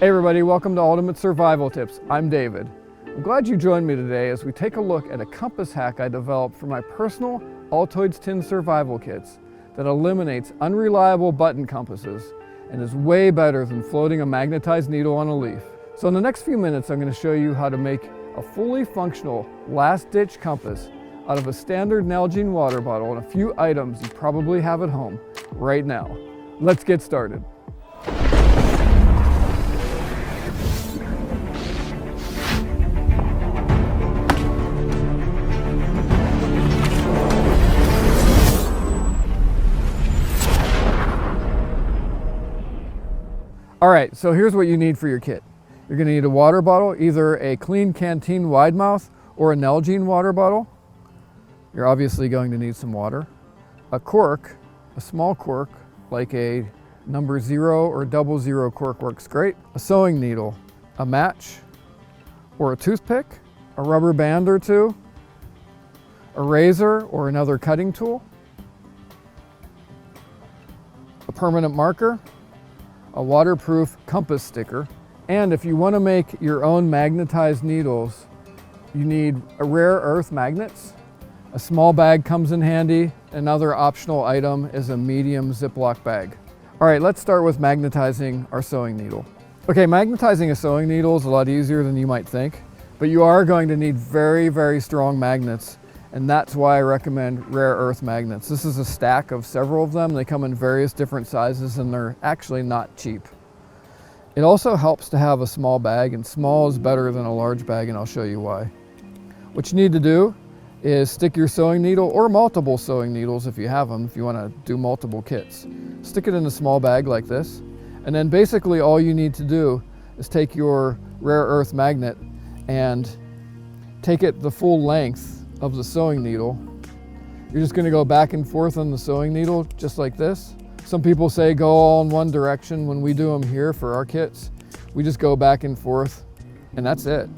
Hey everybody, welcome to Ultimate Survival Tips. I'm David. I'm glad you joined me today as we take a look at a compass hack I developed for my personal Altoids tin survival kits that eliminates unreliable button compasses and is way better than floating a magnetized needle on a leaf. So in the next few minutes, I'm going to show you how to make a fully functional last-ditch compass out of a standard Nalgene water bottle and a few items you probably have at home right now. Let's get started. All right, so here's what you need for your kit. You're going to need a water bottle, either a clean canteen wide mouth or a Nalgene water bottle. You're obviously going to need some water. A cork, a small cork, like a number 0 or 00 cork works great. A sewing needle, a match, or a toothpick, a rubber band or two, a razor or another cutting tool, a permanent marker, a waterproof compass sticker, and if you want to make your own magnetized needles, you need a rare earth magnets. A small bag comes in handy. Another optional item is a medium Ziploc bag. All right, let's start with magnetizing our sewing needle. Okay, magnetizing a sewing needle is a lot easier than you might think, but you are going to need very, very strong magnets, and that's why I recommend rare earth magnets. This is a stack of several of them. They come in various different sizes and they're actually not cheap. It also helps to have a small bag, and small is better than a large bag, and I'll show you why. What you need to do is stick your sewing needle, or multiple sewing needles if you have them, if you want to do multiple kits. Stick it in a small bag like this, and then basically all you need to do is take your rare earth magnet and take it the full length of the sewing needle. You're just going to go back and forth on the sewing needle just like this. Some people say go all in one direction. When we do them here for our kits, we just go back and forth, and that's it.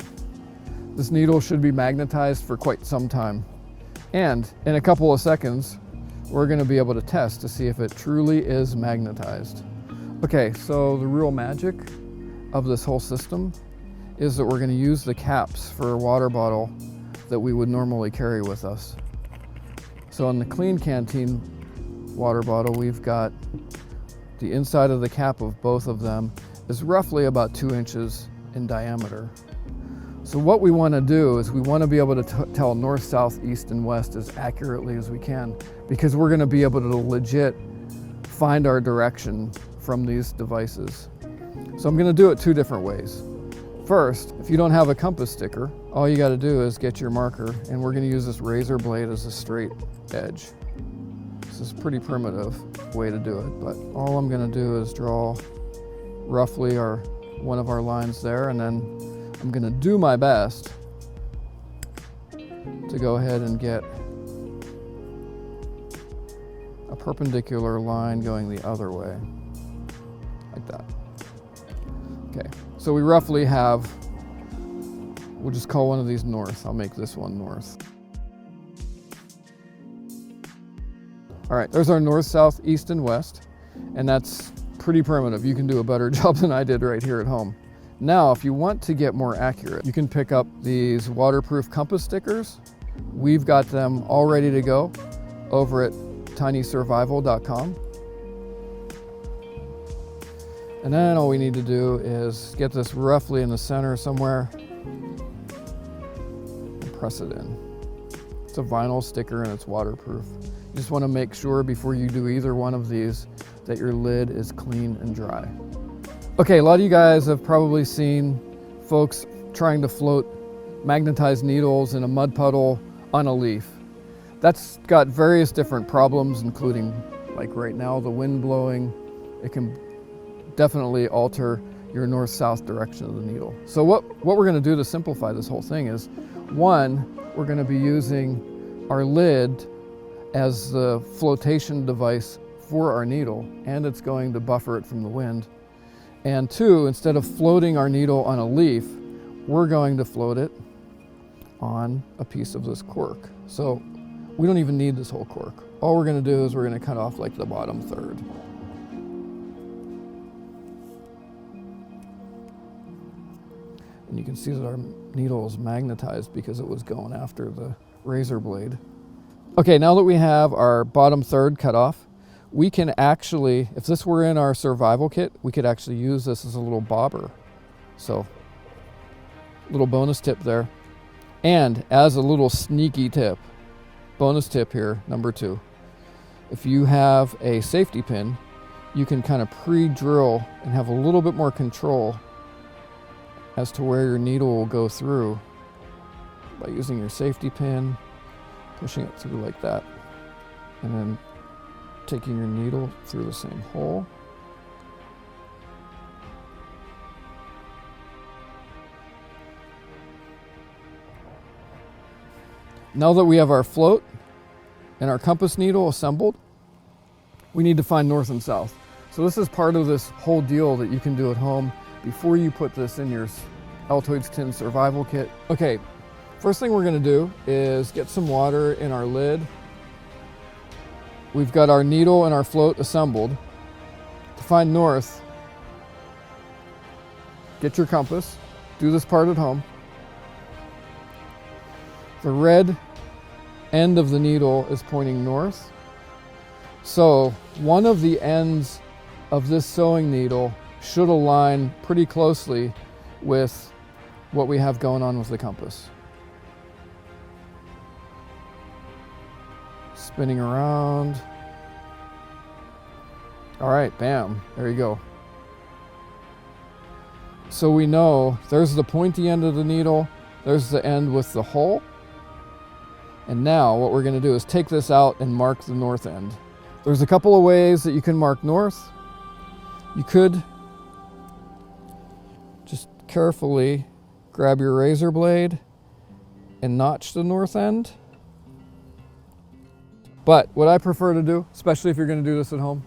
This needle should be magnetized for quite some time. And in a couple of seconds, we're going to be able to test to see if it truly is magnetized. Okay, so the real magic of this whole system is that we're going to use the caps for a water bottle that we would normally carry with us. So in the clean canteen water bottle, we've got the inside of the cap of both of them is roughly about 2 inches in diameter. So what we want to do is we want to be able to tell north, south, east, and west as accurately as we can, because we're going to be able to legit find our direction from these devices. So I'm going to do it 2 different ways. First, if you don't have a compass sticker, all you got to do is get your marker, and we're going to use this razor blade as a straight edge. This is a pretty primitive way to do it, but all I'm going to do is draw roughly one of our lines there, and then I'm going to do my best to go ahead and get a perpendicular line going the other way, like that. Okay, so we roughly have, we'll just call one of these north. I'll make this one north. All right, there's our north, south, east, and west, and that's pretty primitive. You can do a better job than I did right here at home. Now, if you want to get more accurate, you can pick up these waterproof compass stickers. We've got them all ready to go over at tinysurvival.com. And then all we need to do is get this roughly in the center somewhere and press it in. It's a vinyl sticker and it's waterproof. You just want to make sure before you do either one of these that your lid is clean and dry. Okay, a lot of you guys have probably seen folks trying to float magnetized needles in a mud puddle on a leaf. That's got various different problems, including, like right now, the wind blowing. It can definitely alter your north-south direction of the needle. So what we're going to do to simplify this whole thing is, one, we're going to be using our lid as the flotation device for our needle, and it's going to buffer it from the wind. And two, instead of floating our needle on a leaf, we're going to float it on a piece of this cork. So we don't even need this whole cork. All we're going to do is we're going to cut off like the bottom third. And you can see that our needle is magnetized because it was going after the razor blade. Okay, now that we have our bottom third cut off, we can actually, if this were in our Servival kit, we could actually use this as a little bobber. So, little bonus tip there. And as a little sneaky tip, bonus tip here, number 2. If you have a safety pin, you can kind of pre-drill and have a little bit more control as to where your needle will go through by using your safety pin, pushing it through like that, and then taking your needle through the same hole. Now that we have our float and our compass needle assembled, we need to find north and south. So this is part of this whole deal that you can do at home before you put this in your Altoids tin Servival kit. Okay, first thing we're gonna do is get some water in our lid. We've got our needle and our float assembled. To find north, get your compass, do this part at home. The red end of the needle is pointing north. So one of the ends of this sewing needle should align pretty closely with what we have going on with the compass. Spinning around. All right, bam, there you go. So we know there's the pointy end of the needle, there's the end with the hole. And now what we're gonna do is take this out and mark the north end. There's a couple of ways that you can mark north. You could just carefully grab your razor blade and notch the north end. But what I prefer to do, especially if you're gonna do this at home,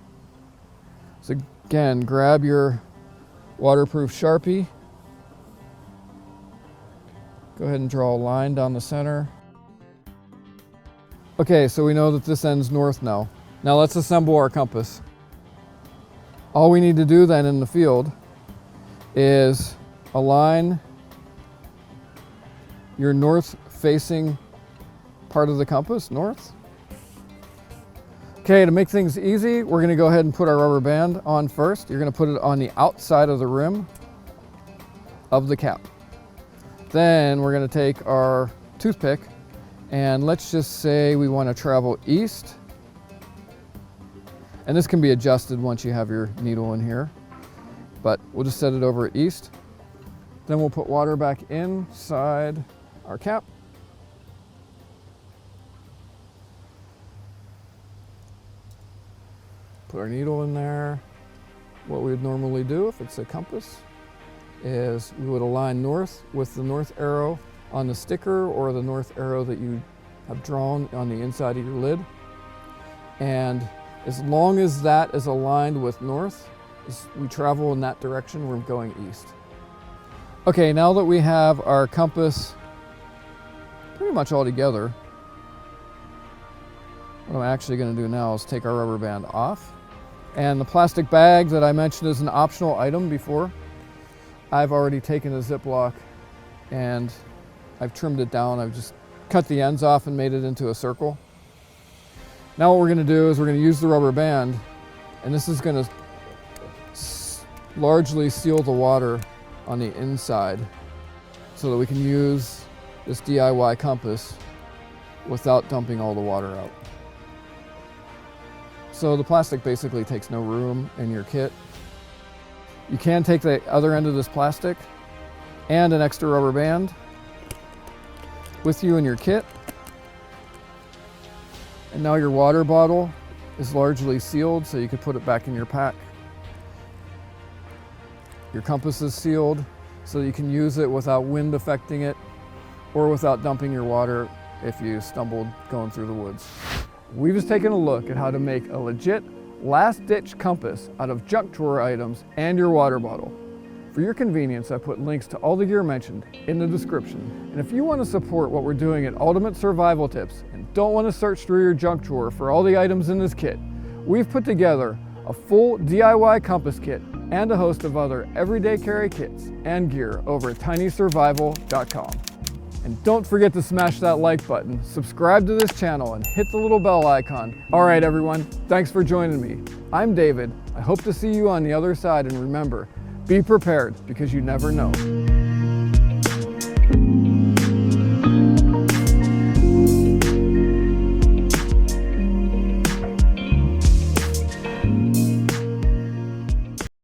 is again, grab your waterproof Sharpie. Go ahead and draw a line down the center. Okay, so we know that this ends north now. Now let's assemble our compass. All we need to do then in the field is align your north facing part of the compass, north. Okay, to make things easy, we're gonna go ahead and put our rubber band on first. You're gonna put it on the outside of the rim of the cap. Then we're gonna take our toothpick and let's just say we wanna travel east. And this can be adjusted once you have your needle in here, but we'll just set it over at east. Then we'll put water back inside our cap. Put our needle in there. What we would normally do if it's a compass is we would align north with the north arrow on the sticker or the north arrow that you have drawn on the inside of your lid. And as long as that is aligned with north, as we travel in that direction, we're going east. Okay, now that we have our compass pretty much all together, what I'm actually going to do now is take our rubber band off. And the plastic bag that I mentioned as an optional item before, I've already taken a Ziploc and I've trimmed it down. I've just cut the ends off and made it into a circle. Now what we're going to do is we're going to use the rubber band, and this is going to largely seal the water on the inside so that we can use this DIY compass without dumping all the water out. So the plastic basically takes no room in your kit. You can take the other end of this plastic and an extra rubber band with you in your kit. And now your water bottle is largely sealed, so you could put it back in your pack. Your compass is sealed, so you can use it without wind affecting it or without dumping your water if you stumbled going through the woods. We've just taken a look at how to make a legit last-ditch compass out of junk drawer items and your water bottle. For your convenience, I put links to all the gear mentioned in the description. And if you want to support what we're doing at Ultimate Survival Tips and don't want to search through your junk drawer for all the items in this kit, we've put together a full DIY compass kit and a host of other everyday carry kits and gear over at tinyservival.com. And don't forget to smash that like button, subscribe to this channel, and hit the little bell icon. All right, everyone, thanks for joining me. I'm David. I hope to see you on the other side, and remember, be prepared because you never know.